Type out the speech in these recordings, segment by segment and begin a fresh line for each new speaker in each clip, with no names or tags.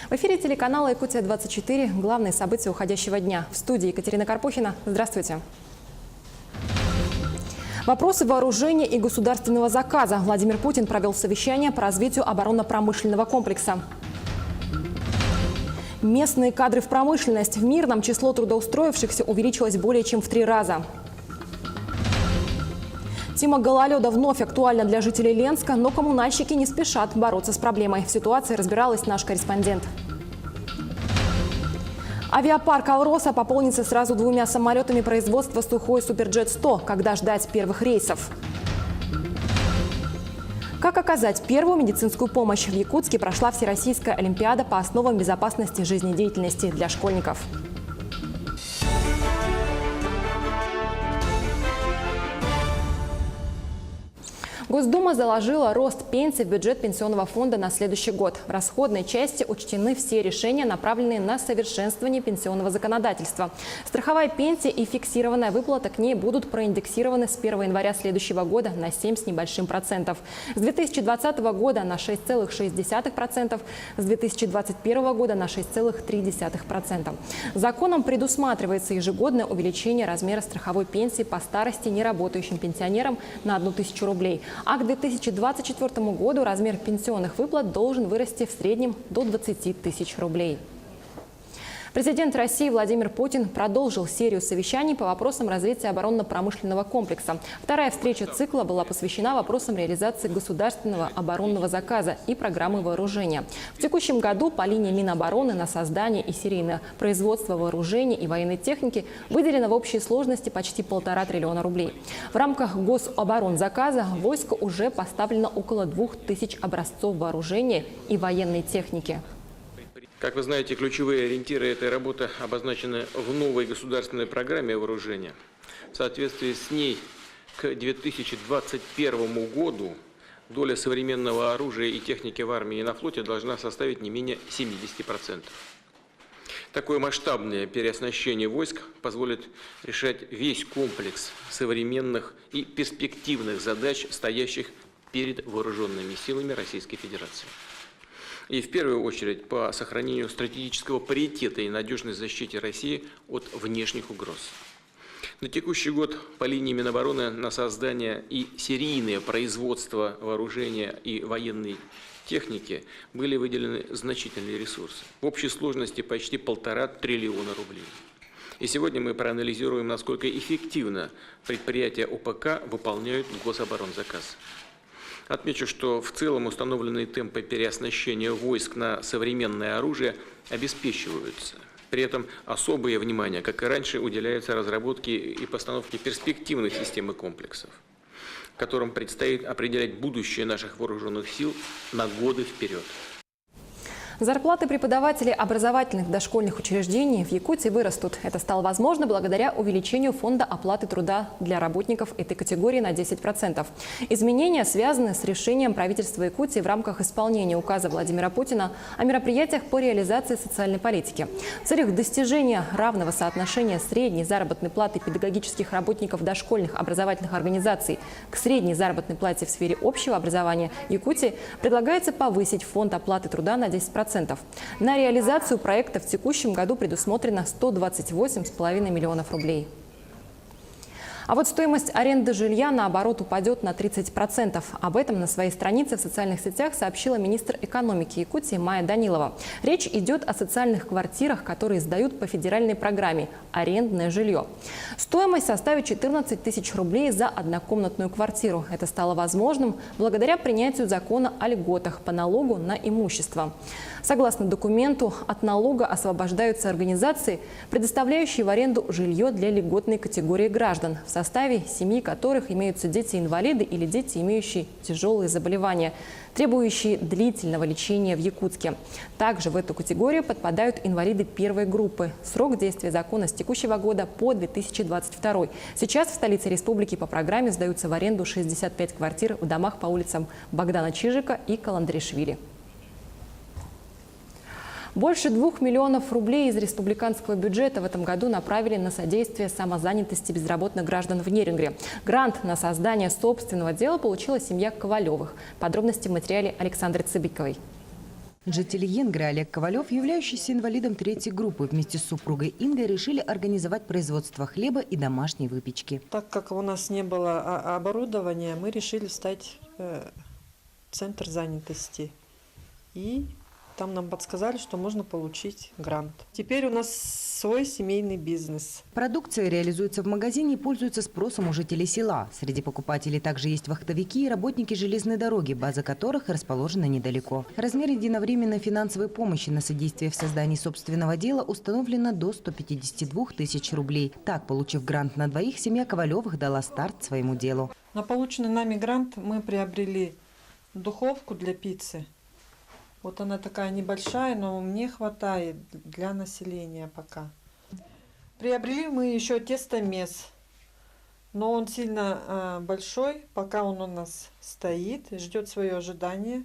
В эфире телеканала «Якутия-24». Главные события уходящего дня. В студии Екатерина Карпухина. Здравствуйте. Вопросы вооружения и государственного заказа. Владимир Путин провел совещание по развитию оборонно-промышленного комплекса. Местные кадры в промышленность. В Мирном число трудоустроившихся увеличилось более чем в 3 раза. Тема гололеда вновь актуальна для жителей Ленска, но коммунальщики не спешат бороться с проблемой. В ситуации разбиралась наш корреспондент. Авиапарк «Алроса» пополнится сразу 2 самолетами производства «Сухой Суперджет-100». Когда ждать первых рейсов? Как оказать первую медицинскую помощь? В Якутске прошла Всероссийская олимпиада по основам безопасности жизнедеятельности для школьников. Госдума заложила рост пенсий в бюджет пенсионного фонда на следующий год. В расходной части учтены все решения, направленные на совершенствование пенсионного законодательства. Страховая пенсия и фиксированная выплата к ней будут проиндексированы с 1 января следующего года на 7 с небольшим процентов. С 2020 года на 6,6%, с 2021 года на 6,3%. Законом предусматривается ежегодное увеличение размера страховой пенсии по старости неработающим пенсионерам на 1000 рублей. А к 2024 году размер пенсионных выплат должен вырасти в среднем до 20 тысяч рублей. Президент России Владимир Путин продолжил серию совещаний по вопросам развития оборонно-промышленного комплекса. Вторая встреча цикла была посвящена вопросам реализации государственного оборонного заказа и программы вооружения. В текущем году по линии Минобороны на создание и серийное производство вооружений и военной техники выделено в общей сложности почти 1,5 триллиона рублей. В рамках гособоронзаказа в войско уже поставлено около 2000 образцов вооружения и военной техники.
Как вы знаете, ключевые ориентиры этой работы обозначены в новой государственной программе вооружения. В соответствии с ней к 2021 году доля современного оружия и техники в армии и на флоте должна составить не менее 70%. Такое масштабное переоснащение войск позволит решать весь комплекс современных и перспективных задач, стоящих перед вооруженными силами Российской Федерации. И в первую очередь по сохранению стратегического паритета и надежной защите России от внешних угроз. На текущий год по линии Минобороны на создание и серийное производство вооружения и военной техники были выделены значительные ресурсы. В общей сложности почти 1,5 триллиона рублей. И сегодня мы проанализируем, насколько эффективно предприятия ОПК выполняют гособоронзаказ. Отмечу, что в целом установленные темпы переоснащения войск на современное оружие обеспечиваются. При этом особое внимание, как и раньше, уделяется разработке и постановке перспективных систем и комплексов, которым предстоит определять будущее наших вооруженных сил на годы вперед.
Зарплаты преподавателей образовательных дошкольных учреждений в Якутии вырастут. Это стало возможно благодаря увеличению фонда оплаты труда для работников этой категории на 10%. Изменения связаны с решением правительства Якутии в рамках исполнения указа Владимира Путина о мероприятиях по реализации социальной политики. В целях достижения равного соотношения средней заработной платы педагогических работников дошкольных образовательных организаций к средней заработной плате в сфере общего образования Якутии предлагается повысить фонд оплаты труда на 10%. На реализацию проекта в текущем году предусмотрено 128,5 миллионов рублей. А вот стоимость аренды жилья, наоборот, упадет на 30%. Об этом на своей странице в социальных сетях сообщила министр экономики Якутии Майя Данилова. Речь идет о социальных квартирах, которые сдают по федеральной программе «Арендное жилье». Стоимость составит 14 тысяч рублей за однокомнатную квартиру. Это стало возможным благодаря принятию закона о льготах по налогу на имущество. Согласно документу, от налога освобождаются организации, предоставляющие в аренду жилье для льготной категории граждан, в составе семьи которых имеются дети-инвалиды или дети, имеющие тяжелые заболевания, требующие длительного лечения в Якутске. Также в эту категорию подпадают инвалиды первой группы. Срок действия закона с текущего года по 2022. Сейчас в столице республики по программе сдаются в аренду 65 квартир в домах по улицам Богдана Чижика и Каландришвили. Больше 2 миллионов рублей из республиканского бюджета в этом году направили на содействие самозанятости безработных граждан в Нерингре. Грант на создание собственного дела получила семья Ковалевых. Подробности в материале Александры Цыбиковой.
Жители Енгры Олег Ковалев, являющийся инвалидом третьей группы, вместе с супругой Ингой решили организовать производство хлеба и домашней выпечки.
Так как у нас не было оборудования, мы решили встать в центр занятости. И там нам подсказали, что можно получить грант. Теперь у нас свой семейный бизнес.
Продукция реализуется в магазине и пользуется спросом у жителей села. Среди покупателей также есть вахтовики и работники железной дороги, база которых расположена недалеко. Размер единовременной финансовой помощи на содействие в создании собственного дела установлено до 152 тысяч рублей. Так, получив грант на двоих, семья Ковалевых дала старт своему делу.
На полученный нами грант мы приобрели духовку для пиццы. Вот она такая небольшая, но мне хватает для населения пока. Приобрели мы еще тестомес, но он сильно большой, пока он у нас стоит, ждет свое ожидание,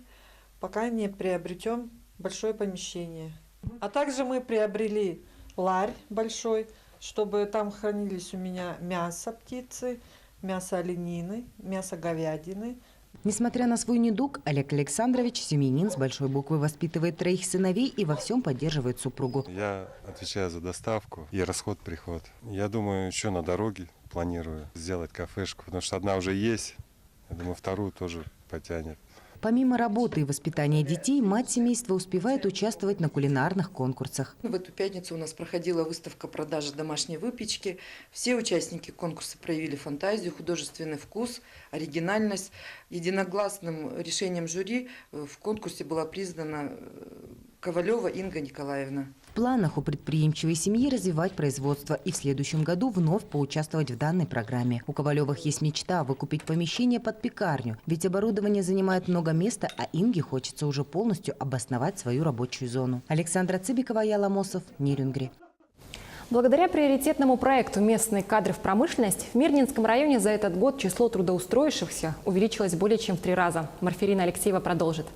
пока не приобретем большое помещение. А также мы приобрели ларь большой, чтобы там хранились у меня мясо птицы, мясо оленины, мясо говядины.
Несмотря на свой недуг, Олег Александрович, семьянин с большой буквы, воспитывает троих сыновей и во всем поддерживает супругу.
Я отвечаю за доставку и расход-приход. Я думаю, еще на дороге планирую сделать кафешку, потому что одна уже есть. Я думаю, вторую тоже потянет.
Помимо работы и воспитания детей, мать семейства успевает участвовать на кулинарных конкурсах.
В эту пятницу у нас проходила выставка продажи домашней выпечки. Все участники конкурса проявили фантазию, художественный вкус, оригинальность. Единогласным решением жюри в конкурсе была признана Ковалева Инга Николаевна.
В планах у предприимчивой семьи развивать производство и в следующем году вновь поучаствовать в данной программе. У Ковалевых есть мечта выкупить помещение под пекарню, ведь оборудование занимает много места, а Инге хочется уже полностью обосновать свою рабочую зону. Александра Цыбикова, Яла Мосов, Нерюнгри.
Благодаря приоритетному проекту «Местные кадры в промышленность» в Мирнинском районе за этот год число трудоустроившихся увеличилось более чем в 3 раза. Марферина Алексеева продолжит.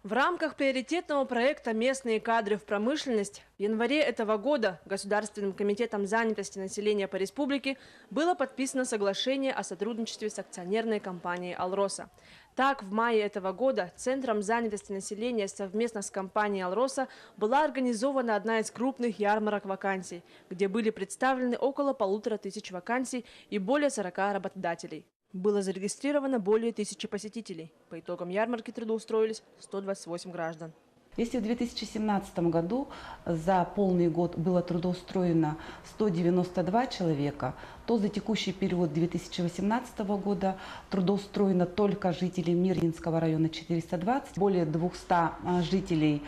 В рамках приоритетного проекта «Местные кадры в промышленность» в январе этого года Государственным комитетом занятости населения по республике было подписано соглашение о сотрудничестве с акционерной компанией «Алроса». Так, в мае этого года Центром занятости населения совместно с компанией «Алроса» была организована одна из крупных ярмарок вакансий, где были представлены около 1500 вакансий и более 40 работодателей. Было зарегистрировано более 1000 посетителей. По итогам ярмарки трудоустроились 128 граждан.
Если в 2017 году за полный год было трудоустроено 192 человека, то за текущий период 2018 года трудоустроено только жителей Мирнинского района 420, более 200 жителей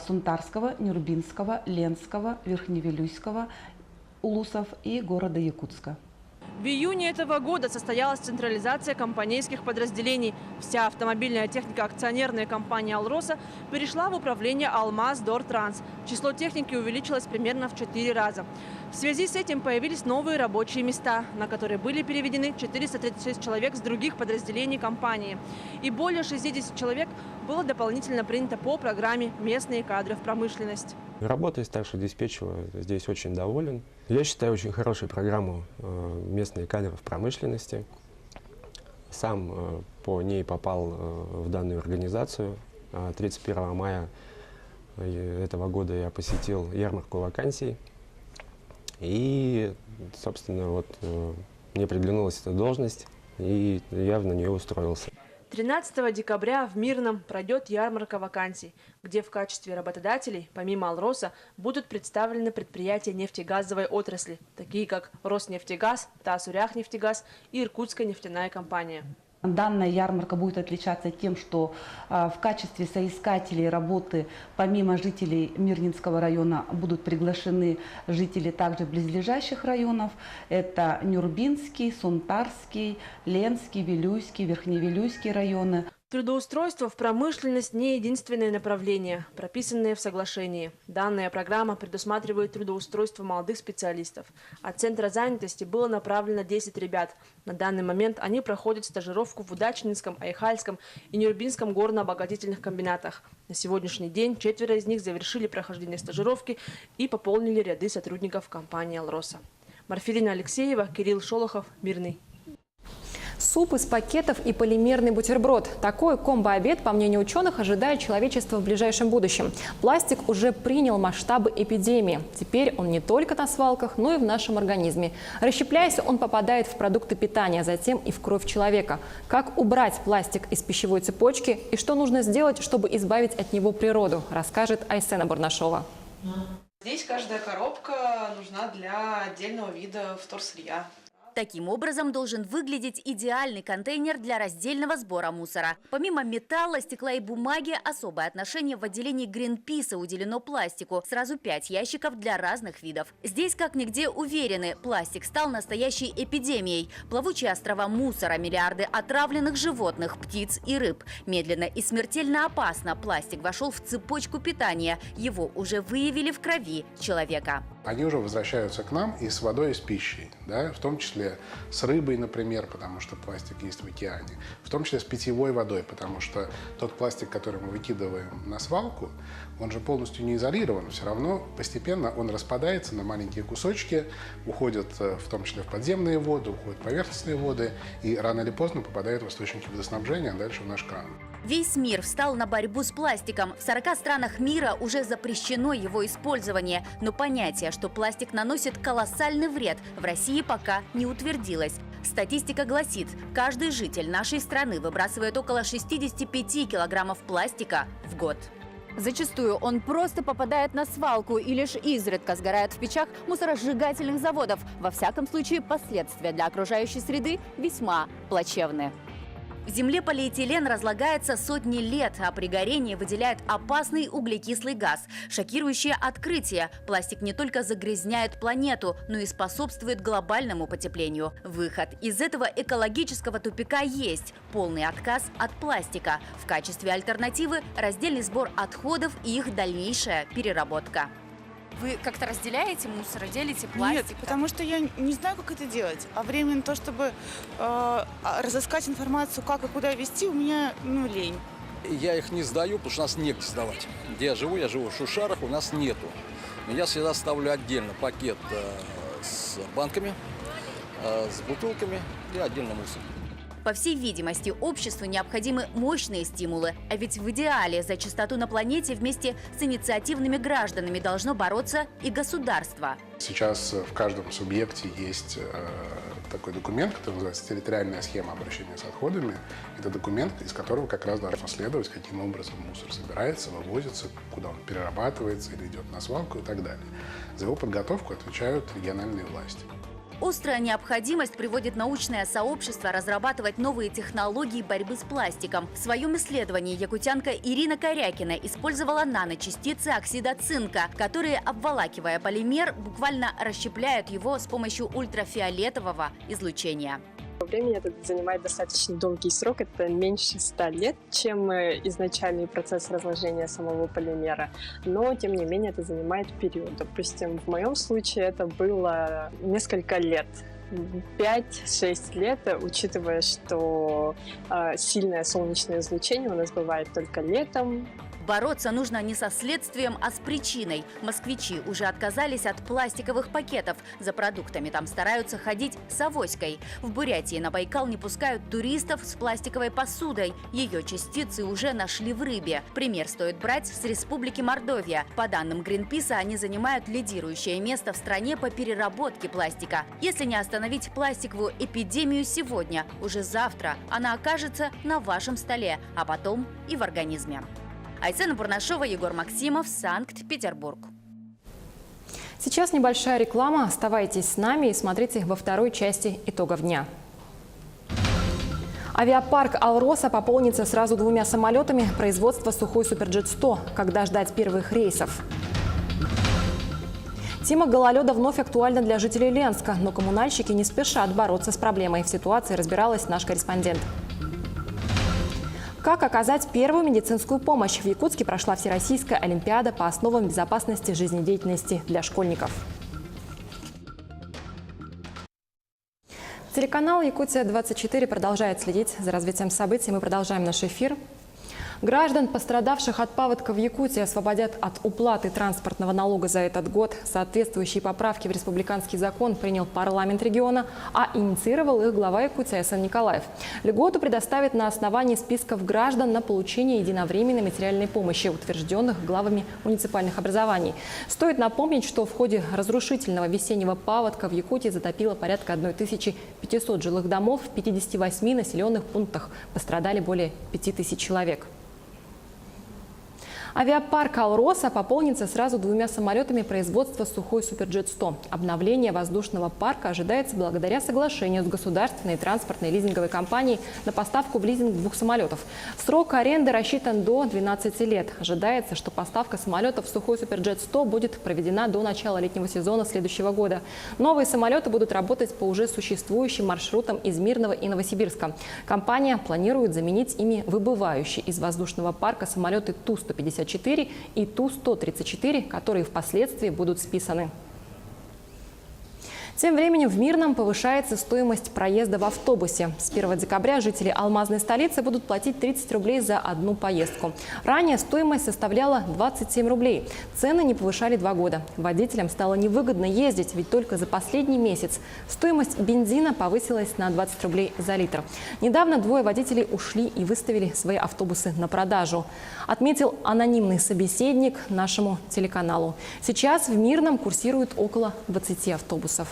Сунтарского, Нюрбинского, Ленского, Верхневилюйского, Улусов и города Якутска.
В июне этого года состоялась централизация компанейских подразделений. Вся автомобильная техника акционерной компании «Алроса» перешла в управление «Алмаз-Дортранс». Число техники увеличилось примерно в 4 раза. В связи с этим появились новые рабочие места, на которые были переведены 436 человек с других подразделений компании. И более 60 человек было дополнительно принято по программе «Местные кадры в промышленность».
Работой старшего диспетчера здесь очень доволен. Я считаю очень хорошей программу «Местные кадры в промышленности». Сам по ней попал в данную организацию. 31 мая этого года я посетил ярмарку вакансий. И, собственно, вот мне приглянулась эта должность, и я на нее устроился.
13 декабря в Мирном пройдет ярмарка вакансий, где в качестве работодателей, помимо «Алроса», будут представлены предприятия нефтегазовой отрасли, такие как «Роснефтегаз», «Тасуряхнефтегаз» и «Иркутская нефтяная компания».
Данная ярмарка будет отличаться тем, что в качестве соискателей работы помимо жителей Мирнинского района будут приглашены жители также близлежащих районов. Это Нюрбинский, Сунтарский, Ленский, Вилюйский, Верхневилюйский районы.
Трудоустройство в промышленность не единственное направление, прописанное в соглашении. Данная программа предусматривает трудоустройство молодых специалистов. От Центра занятости было направлено 10 ребят. На данный момент они проходят стажировку в Удачнинском, Айхальском и Нюрбинском горно-обогатительных комбинатах. На сегодняшний день 4 из них завершили прохождение стажировки и пополнили ряды сотрудников компании «Алроса». Марферина Алексеева, Кирилл Шолохов, Мирный.
Суп из пакетов и полимерный бутерброд. Такой комбо-обед, по мнению ученых, ожидает человечество в ближайшем будущем. Пластик уже принял масштабы эпидемии. Теперь он не только на свалках, но и в нашем организме. Расщепляясь, он попадает в продукты питания, затем и в кровь человека. Как убрать пластик из пищевой цепочки и что нужно сделать, чтобы избавить от него природу, расскажет Айсена Бурнашова.
Здесь каждая коробка нужна для отдельного вида вторсырья.
Таким образом должен выглядеть идеальный контейнер для раздельного сбора мусора. Помимо металла, стекла и бумаги, особое отношение в отделении Гринписа уделено пластику. Сразу 5 ящиков для разных видов. Здесь как нигде уверены, пластик стал настоящей эпидемией. Плавучие острова мусора, миллиарды отравленных животных, птиц и рыб. Медленно и смертельно опасно пластик вошел в цепочку питания. Его уже выявили в крови человека.
Они уже возвращаются к нам и с водой, и с пищей, да, в том числе с рыбой, например, потому что пластик есть в океане, в том числе с питьевой водой, потому что тот пластик, который мы выкидываем на свалку, он же полностью не изолирован, все равно постепенно он распадается на маленькие кусочки, уходит в том числе в подземные воды, уходят в поверхностные воды и рано или поздно попадает в источники водоснабжения, а дальше в наш кран.
Весь мир встал на борьбу с пластиком. В 40 странах мира уже запрещено его использование. Но понятие, что пластик наносит колоссальный вред, в России пока не утвердилось. Статистика гласит, каждый житель нашей страны выбрасывает около 65 килограммов пластика в год. Зачастую он просто попадает на свалку и лишь изредка сгорает в печах мусоросжигательных заводов. Во всяком случае, последствия для окружающей среды весьма плачевны. В земле полиэтилен разлагается сотни лет, а при горении выделяет опасный углекислый газ. Шокирующее открытие. Пластик не только загрязняет планету, но и способствует глобальному потеплению. Выход из этого экологического тупика есть – полный отказ от пластика. В качестве альтернативы – раздельный сбор отходов и их дальнейшая переработка. Вы как-то разделяете мусор, делите пластик?
Нет, потому что я не знаю, как это делать. А времени на то, чтобы разыскать информацию, как и куда везти, у меня лень.
Я их не сдаю, потому что у нас негде сдавать. Где я живу в Шушарах, у нас нету. Но я всегда ставлю отдельно пакет с банками, с бутылками и отдельно мусор.
По всей видимости, обществу необходимы мощные стимулы. А ведь в идеале за чистоту на планете вместе с инициативными гражданами должно бороться и государство.
Сейчас в каждом субъекте есть такой документ, который называется «Территориальная схема обращения с отходами». Это документ, из которого как раз должно следовать, каким образом мусор собирается, вывозится, куда он перерабатывается или идет на свалку и так далее. За его подготовку отвечают региональные власти.
Острая необходимость приводит научное сообщество разрабатывать новые технологии борьбы с пластиком. В своем исследовании якутянка Ирина Корякина использовала наночастицы оксида цинка, которые, обволакивая полимер, буквально расщепляют его с помощью ультрафиолетового излучения.
Времени это занимает достаточно долгий срок, это меньше 100 лет, чем изначальный процесс разложения самого полимера, но тем не менее это занимает период. Допустим, в моем случае это было несколько лет. 5-6 лет, учитывая, что сильное солнечное излучение у нас бывает только летом.
Бороться нужно не со следствием, а с причиной. Москвичи уже отказались от пластиковых пакетов. За продуктами там стараются ходить с авоськой. В Бурятии на Байкал не пускают туристов с пластиковой посудой. Ее частицы уже нашли в рыбе. Пример стоит брать с Республики Мордовия. По данным Гринписа, они занимают лидирующее место в стране по переработке пластика. Если не остановить пластиковую эпидемию сегодня, уже завтра она окажется на вашем столе, а потом и в организме. Айсена Бурнашова, Егор Максимов, Санкт-Петербург.
Сейчас небольшая реклама. Оставайтесь с нами и смотрите во второй части итогов дня. Авиапарк «Алроса» пополнится сразу 2 самолетами производства «Сухой Суперджет-100». Когда ждать первых рейсов? Тема гололеда вновь актуальна для жителей Ленска, но коммунальщики не спешат бороться с проблемой. В ситуации разбиралась наш корреспондент. Как оказать первую медицинскую помощь? В Якутске прошла Всероссийская олимпиада по основам безопасности жизнедеятельности для школьников. Телеканал «Якутия-24» продолжает следить за развитием событий. Мы продолжаем наш эфир. Граждан, пострадавших от паводка в Якутии, освободят от уплаты транспортного налога за этот год. Соответствующие поправки в республиканский закон принял парламент региона, а инициировал их глава Якутии Айсан Николаев. Льготу предоставят на основании списков граждан на получение единовременной материальной помощи, утвержденных главами муниципальных образований. Стоит напомнить, что в ходе разрушительного весеннего паводка в Якутии затопило порядка 1500 жилых домов, в 58 населенных пунктах пострадали более 5000 человек. Авиапарк «Алроса» пополнится сразу 2 самолетами производства «Сухой Суперджет-100». Обновление воздушного парка ожидается благодаря соглашению с государственной транспортной лизинговой компанией на поставку в лизинг 2 самолетов. Срок аренды рассчитан до 12 лет. Ожидается, что поставка самолетов «Сухой Суперджет-100» будет проведена до начала летнего сезона следующего года. Новые самолеты будут работать по уже существующим маршрутам из Мирного и Новосибирска. Компания планирует заменить ими выбывающие из воздушного парка самолеты Ту-154 и Ту-134, которые впоследствии будут списаны. Тем временем в Мирном повышается стоимость проезда в автобусе. С 1 декабря жители алмазной столицы будут платить 30 рублей за одну поездку. Ранее стоимость составляла 27 рублей. Цены не повышали 2 года. Водителям стало невыгодно ездить, ведь только за последний месяц стоимость бензина повысилась на 20 рублей за литр. Недавно 2 водителей ушли и выставили свои автобусы на продажу, отметил анонимный собеседник нашему телеканалу. Сейчас в Мирном курсирует около 20 автобусов.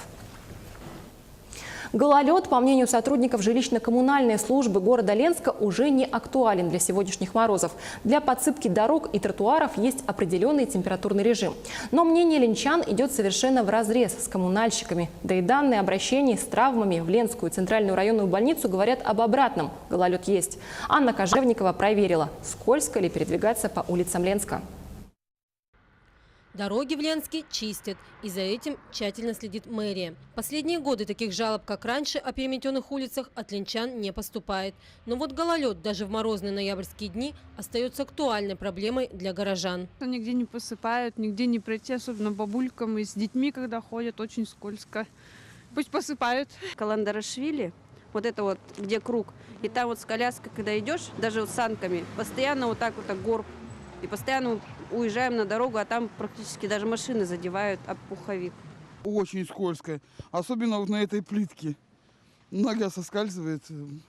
Гололед, по мнению сотрудников жилищно-коммунальной службы города Ленска, уже не актуален для сегодняшних морозов. Для подсыпки дорог и тротуаров есть определенный температурный режим. Но мнение ленчан идет совершенно вразрез с коммунальщиками. Да и данные обращений с травмами в Ленскую центральную районную больницу говорят об обратном. Гололед есть. Анна Кожевникова проверила, скользко ли передвигаться по улицам Ленска.
Дороги в Ленске чистят, и за этим тщательно следит мэрия. Последние годы таких жалоб, как раньше, о переметенных улицах от ленчан не поступает. Но вот гололед даже в морозные ноябрьские дни остается актуальной проблемой для горожан.
Нигде не посыпают, нигде не пройти, особенно бабулькам и с детьми, когда ходят, очень скользко. Пусть посыпают.
Каландарашвили, вот это вот, где круг, и там вот с коляской, когда идешь, даже вот с санками, постоянно вот так вот горб. И постоянно уезжаем на дорогу, а там практически даже машины задевают об пуховик.
Очень скользко, особенно вот на этой плитке. Нога соскальзывает,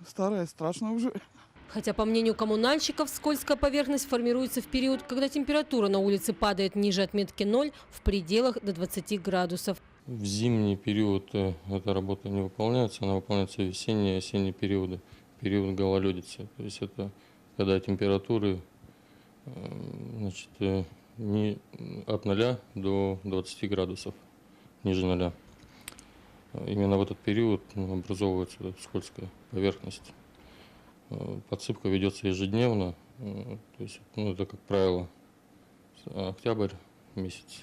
старая, страшно уже.
Хотя, по мнению коммунальщиков, скользкая поверхность формируется в период, когда температура на улице падает ниже отметки 0 в пределах до 20 градусов.
В зимний период эта работа не выполняется, она выполняется в весенние и осенние периоды, период гололедицы. То есть это когда температуры не от 0 до 20 градусов, ниже 0. Именно в этот период образовывается скользкая поверхность. Подсыпка ведется ежедневно, то есть, это, как правило, октябрь месяц.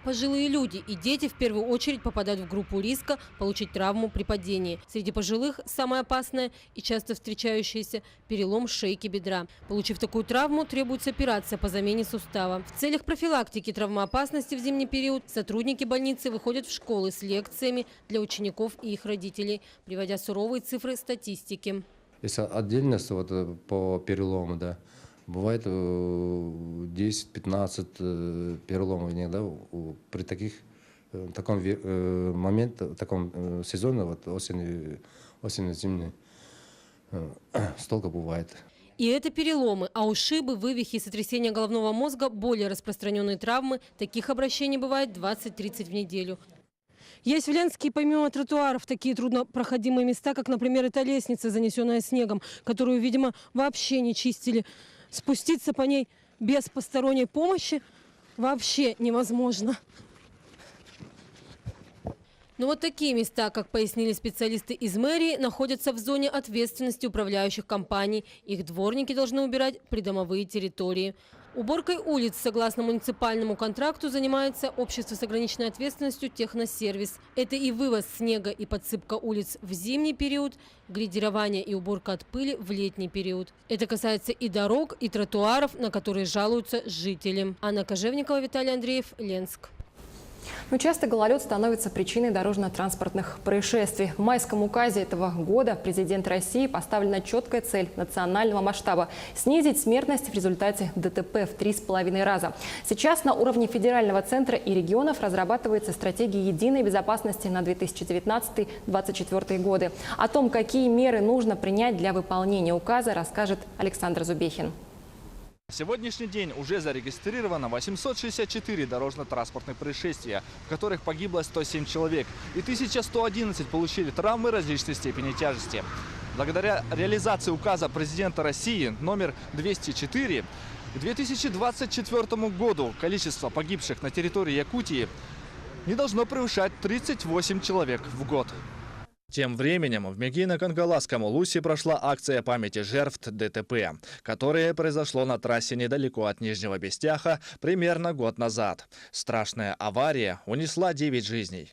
Пожилые люди и дети в первую очередь попадают в группу риска получить травму при падении. Среди пожилых самое опасное и часто встречающееся – перелом шейки бедра. Получив такую травму, требуется операция по замене сустава. В целях профилактики травмоопасности в зимний период сотрудники больницы выходят в школы с лекциями для учеников и их родителей, приводя суровые цифры статистики.
Если отдельность по перелому, да, бывает 10-15 переломов иногда при таком моменте, таком сезоне, осенне-зимний, столько бывает.
И это переломы, а ушибы, вывихи и сотрясения головного мозга – более распространенные травмы. Таких обращений бывает 20-30 в неделю. Есть в Ленске помимо тротуаров такие труднопроходимые места, как, например, эта лестница, занесенная снегом, которую, видимо, вообще не чистили. Спуститься по ней без посторонней помощи вообще невозможно. Но вот такие места, как пояснили специалисты из мэрии, находятся в зоне ответственности управляющих компаний. Их дворники должны убирать придомовые территории. Уборкой улиц, согласно муниципальному контракту, занимается общество с ограниченной ответственностью «Техносервис». Это и вывоз снега и подсыпка улиц в зимний период, грейдирование и уборка от пыли в летний период. Это касается и дорог, и тротуаров, на которые жалуются жители. Анна Кожевникова, Виталий Андреев, Ленск.
Но часто гололед становится причиной дорожно-транспортных происшествий. В майском указе этого года президент России поставлена четкая цель национального масштаба – снизить смертность в результате ДТП в 3,5 раза. Сейчас на уровне федерального центра и регионов разрабатывается стратегия единой безопасности на 2019-2024 годы. О том, какие меры нужно принять для выполнения указа, расскажет Александр Зубехин.
На сегодняшний день уже зарегистрировано 864 дорожно-транспортных происшествия, в которых погибло 107 человек, и 1111 получили травмы различной степени тяжести. Благодаря реализации указа президента России номер 204 к 2024 году количество погибших на территории Якутии не должно превышать 38 человек в год. Тем временем в Мегино-Кангаласском Улусе прошла акция памяти жертв ДТП, которое произошло на трассе недалеко от Нижнего Бестяха примерно год назад. Страшная авария унесла 9 жизней.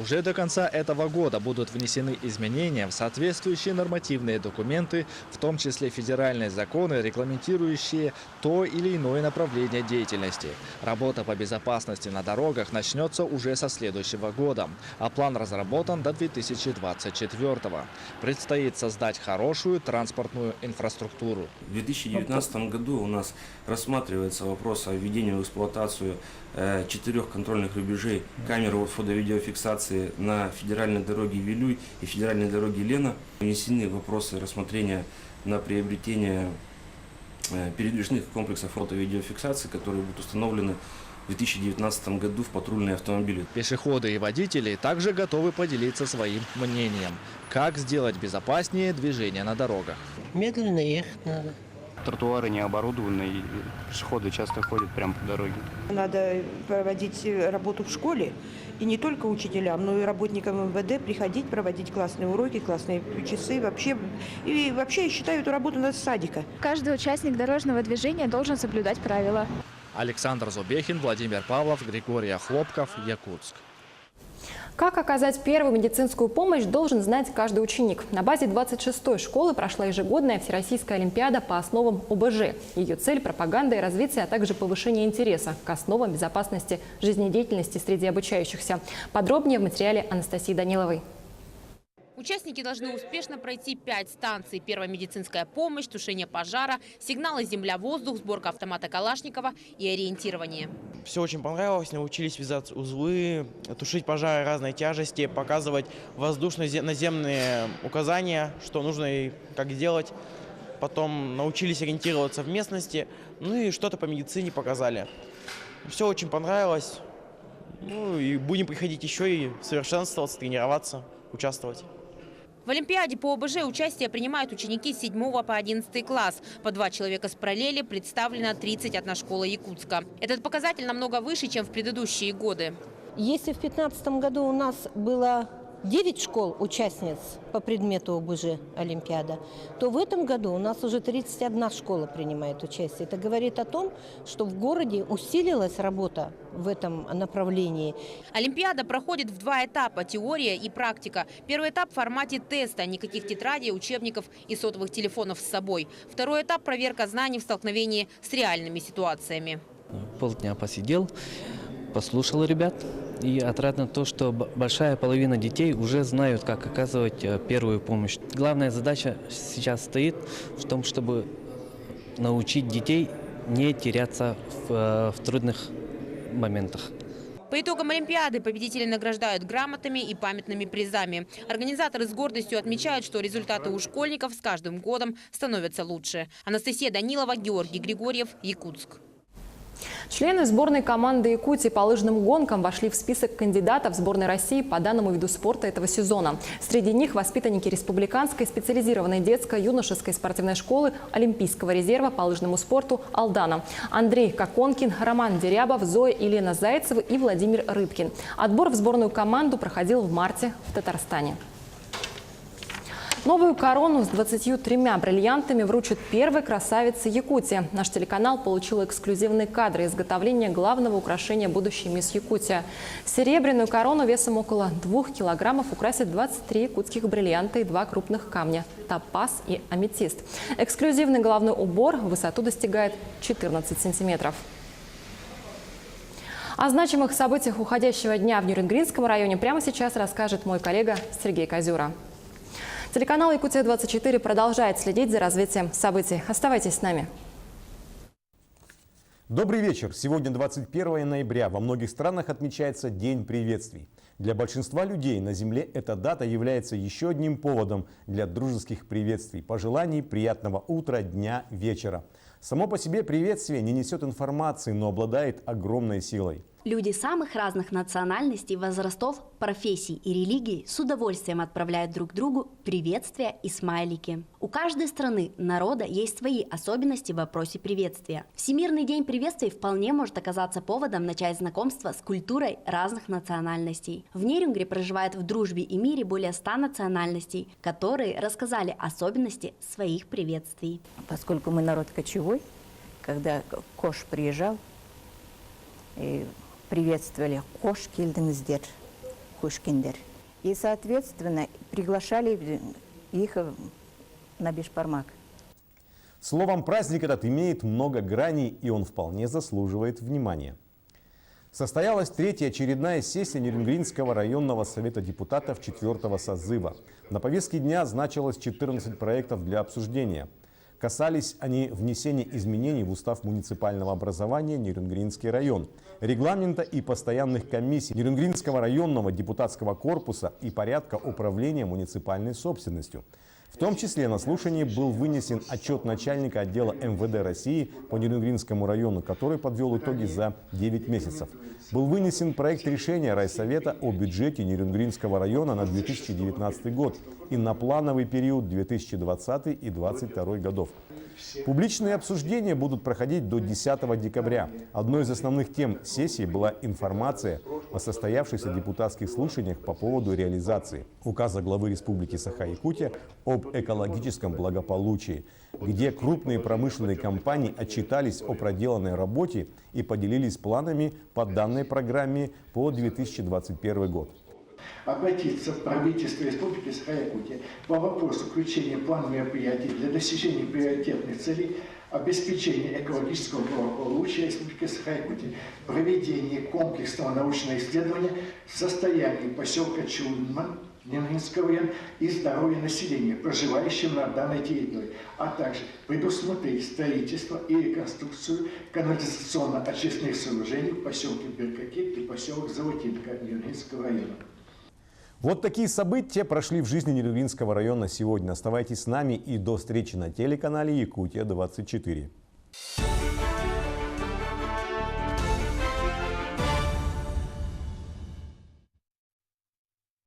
Уже до конца этого года будут внесены изменения в соответствующие нормативные документы, в том числе федеральные законы, регламентирующие то или иное направление деятельности. Работа по безопасности на дорогах начнется уже со следующего года, а план разработан до 2024-го. Предстоит создать хорошую транспортную инфраструктуру.
В 2019 году у нас рассматривается вопрос о введении в эксплуатацию 4 контрольных рубежей камер фото-видеофиксации на федеральной дороге Вилюй и федеральной дороге Лена. Внесены вопросы рассмотрения на приобретение передвижных комплексов фото-видеофиксации, которые будут установлены в 2019 году в патрульные автомобили.
Пешеходы и водители также готовы поделиться своим мнением, как сделать безопаснее движение на дорогах.
Медленно ехать надо.
Тротуары не оборудованы, и пешеходы часто ходят прямо по дороге.
Надо проводить работу в школе, и не только учителям, но и работникам МВД приходить, проводить классные уроки, классные часы. Вообще я считаю эту работу надо с садика.
Каждый участник дорожного движения должен соблюдать правила.
Александр Зубехин, Владимир Павлов, Григорий Хлопков, Якутск.
Как оказать первую медицинскую помощь, должен знать каждый ученик. На базе 26-й школы прошла ежегодная Всероссийская олимпиада по основам ОБЖ. Ее цель – пропаганда и развитие, а также повышение интереса к основам безопасности жизнедеятельности среди обучающихся. Подробнее в материале Анастасии Даниловой.
Участники должны успешно пройти 5 станций. Первая медицинская помощь, тушение пожара, сигналы земля-воздух, сборка автомата Калашникова и ориентирование.
Все очень понравилось. Научились вязать узлы, тушить пожары разной тяжести, показывать воздушно-наземные указания, что нужно и как делать. Потом научились ориентироваться в местности, ну и что-то по медицине показали. Все очень понравилось. Ну и будем приходить еще и совершенствоваться, тренироваться, участвовать.
В Олимпиаде по ОБЖ участие принимают ученики с 7 по 11 класс. По 2 человека с параллели, представлено 31 школа Якутска. Этот показатель намного выше, чем в предыдущие годы.
Если в 2015 году у нас было 9 школ-участниц по предмету ОБЖ Олимпиада, то в этом году у нас уже 31 школа принимает участие. Это говорит о том, что в городе усилилась работа в этом направлении.
Олимпиада проходит в 2 этапа – теория и практика. Первый этап в формате теста, никаких тетрадей, учебников и сотовых телефонов с собой. Второй этап – проверка знаний в столкновении с реальными ситуациями.
Полдня посидел, послушал ребят. И отрадно то, что большая половина детей уже знают, как оказывать первую помощь. Главная задача сейчас стоит в том, чтобы научить детей не теряться в трудных моментах.
По итогам Олимпиады победителей награждают грамотами и памятными призами. Организаторы с гордостью отмечают, что результаты у школьников с каждым годом становятся лучше. Анастасия Данилова, Георгий Григорьев, Якутск.
Члены сборной команды Якутии по лыжным гонкам вошли в список кандидатов сборной России по данному виду спорта этого сезона. Среди них воспитанники Республиканской специализированной детско-юношеской спортивной школы Олимпийского резерва по лыжному спорту «Алдана». Андрей Коконкин, Роман Дерябов, Зоя Елена Зайцева и Владимир Рыбкин. Отбор в сборную команду проходил в марте в Татарстане. Новую корону с 23 бриллиантами вручат первой красавице Якутии. Наш телеканал получил эксклюзивные кадры изготовления главного украшения будущей мисс Якутия. Серебряную корону весом около 2 килограммов украсят 23 якутских бриллианта и 2 крупных камня – топаз и аметист. Эксклюзивный головной убор в высоту достигает 14 сантиметров. О значимых событиях уходящего дня в Нюрнбергском районе прямо сейчас расскажет мой коллега Сергей Козюра. Телеканал «Якутия-24» продолжает следить за развитием событий. Оставайтесь с нами.
Добрый вечер. Сегодня 21 ноября. Во многих странах отмечается День приветствий. Для большинства людей на Земле эта дата является еще одним поводом для дружеских приветствий, пожеланий приятного утра, дня, вечера. Само по себе приветствие не несет информации, но обладает огромной силой.
Люди самых разных национальностей, возрастов, профессий и религий с удовольствием отправляют друг другу приветствия и смайлики. У каждой страны, народа есть свои особенности в вопросе приветствия. Всемирный день приветствий вполне может оказаться поводом начать знакомство с культурой разных национальностей. В Нерюнгри проживает в дружбе и мире более 100 национальностей, которые рассказали особенности своих приветствий.
Поскольку мы народ кочевой, когда Кош приезжал, и приветствовали «Кош килдиңиздер», «Кушкиндер». И, соответственно, приглашали их на бешбармак.
Словом, праздник этот имеет много граней, и он вполне заслуживает внимания. Состоялась третья очередная сессия Нюрнбергского районного совета депутатов 4-го созыва. На повестке дня значилось 14 проектов для обсуждения. Касались они внесения изменений в устав муниципального образования Нюрнбергский район, регламента и постоянных комиссий Нюрнбергского районного депутатского корпуса и порядка управления муниципальной собственностью. В том числе на слушании был вынесен отчет начальника отдела МВД России по Нюрнбергскому району, который подвел итоги за 9 месяцев. Был вынесен проект решения райсовета о бюджете Нюрнбергского района на 2019 год и на плановый период 2020 и 2022 годов. Публичные обсуждения будут проходить до 10 декабря. Одной из основных тем сессии была информация о состоявшихся депутатских слушаниях по поводу реализации указа главы Республики Саха-Якутия об экологическом благополучии, где крупные промышленные компании отчитались о проделанной работе и поделились планами по данной программе по 2021 год.
Обратиться в правительство Республики Саха-Якутия по вопросу включения плана мероприятий для достижения приоритетных целей обеспечения экологического благополучия Республики Саха-Якутия, проведение комплексного научного исследования состояния поселка Чулман, Нюрнбергского района и здоровья населения, проживающего на данной территории, а также предусмотреть строительство и реконструкцию канализационно-очистных сооружений в поселке Беркакет и поселок Золотинка Нюрнбергского района.
Вот такие события прошли в жизни Нюрнбергского района сегодня. Оставайтесь с нами и до встречи на телеканале Якутия-24.